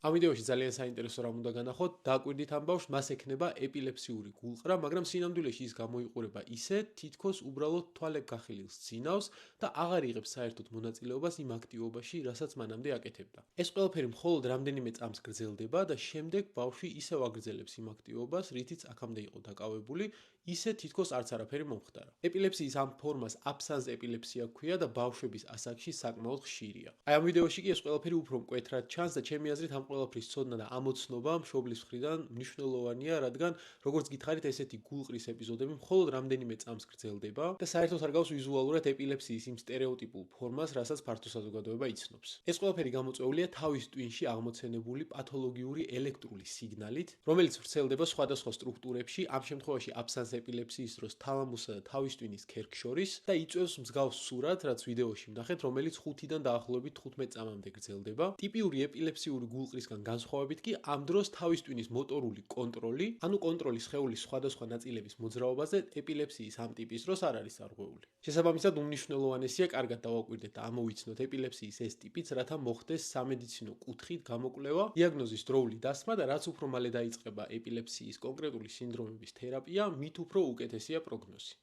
ამ ვიდეოში ძალიან საინტერესო რამ უნდა განახოთ, დააკვირდით ამ ბავშვს, მას ექნება ეპილეფსიური გულყრა, მაგრამ სინამდვილეში ის გამოიყურება ისე, თითქოს უბრალოდ თვალებ გახილილს ძინავს და აღარ იღებს საერთოდ მონაწილეობას იმ აქტივობაში, რასაც მანამდე აკეთებდა. ეს ყველაფერი მხოლოდ რამდენიმე წამს გრძელდება და შემდეგ ბავშვი ისევ აგრძელებს იმ აქტივობას, რითიც აქამდე იყო დაკავებული, ისე თითქოს არც არაფერი მომხდარა. ეპილეფსიის ამ ფორმას აბსანს ეპილეფსია ჰქვია და ბავშვების ასაკში საკმაოდ ხშირია. აი ამ ვიდეოში კი ეს ყველაფერი უფრო მკვეთრად ჩანს და ჩემი აზრით ამ ყველაფრის ცოდნა და ამოცნობა მშობლის მხრიდან მნიშვნელოვანია, რადგან როგორც გითხარით, ესეთი გულყრის ეპიზოდები მხოლოდ რამდენიმე წამს გრძელდება და საერთოდ არ გავს ვიზუალურად ეპილეფსიის იმ სტერეოტიპულ ფორმას, რასაც ფართო საზოგადოება იცნობს. ეს ყველაფერი გამოწვეულია თავის ტვინში აღმოცენებული პათოლოგიური ელექტრული სიგნალით, რომელიც ვრცელდება სხვადასხვა სტრუქტურებში, ამ შემთხვევაში აბსანს ეპილეფსიის დროს თალამუსსა და თავის ტვინის ქერქს შორის და იწვევს მსგავს სურათს, რაც ვიდეოში ვნახეთ, რომელიც 5-დან დაახლოებით 15 წამამდე გრძელდება. ტიპიური ეპილეფსიური გულყრისგან განსხვავებით კი ამ დროს თავის ტვინის მოტორული კონტროლი, ანუ კონტროლი სხეულის სხვადასხვა ნაწილების მოძრაობაზე ეპილეფსიის ამ ტიპის დროს არ არის დარღვეული. შესაბამისად, უმნიშვნელოვანესია კარგად დავაკვირდეთ და ამოვიცნოთ ეპილეფსიის ეს ტიპიც, რათა მოხდეს სამედიცინო კუთხით გამოკვლევა, დიაგნოზის დროული დასმა და რაც უფრო მალე დაიწყება ეპილეფსიის კონკრეტული სინდრომების თერაპია, მით უფრო უკეთესია პროგნოზი.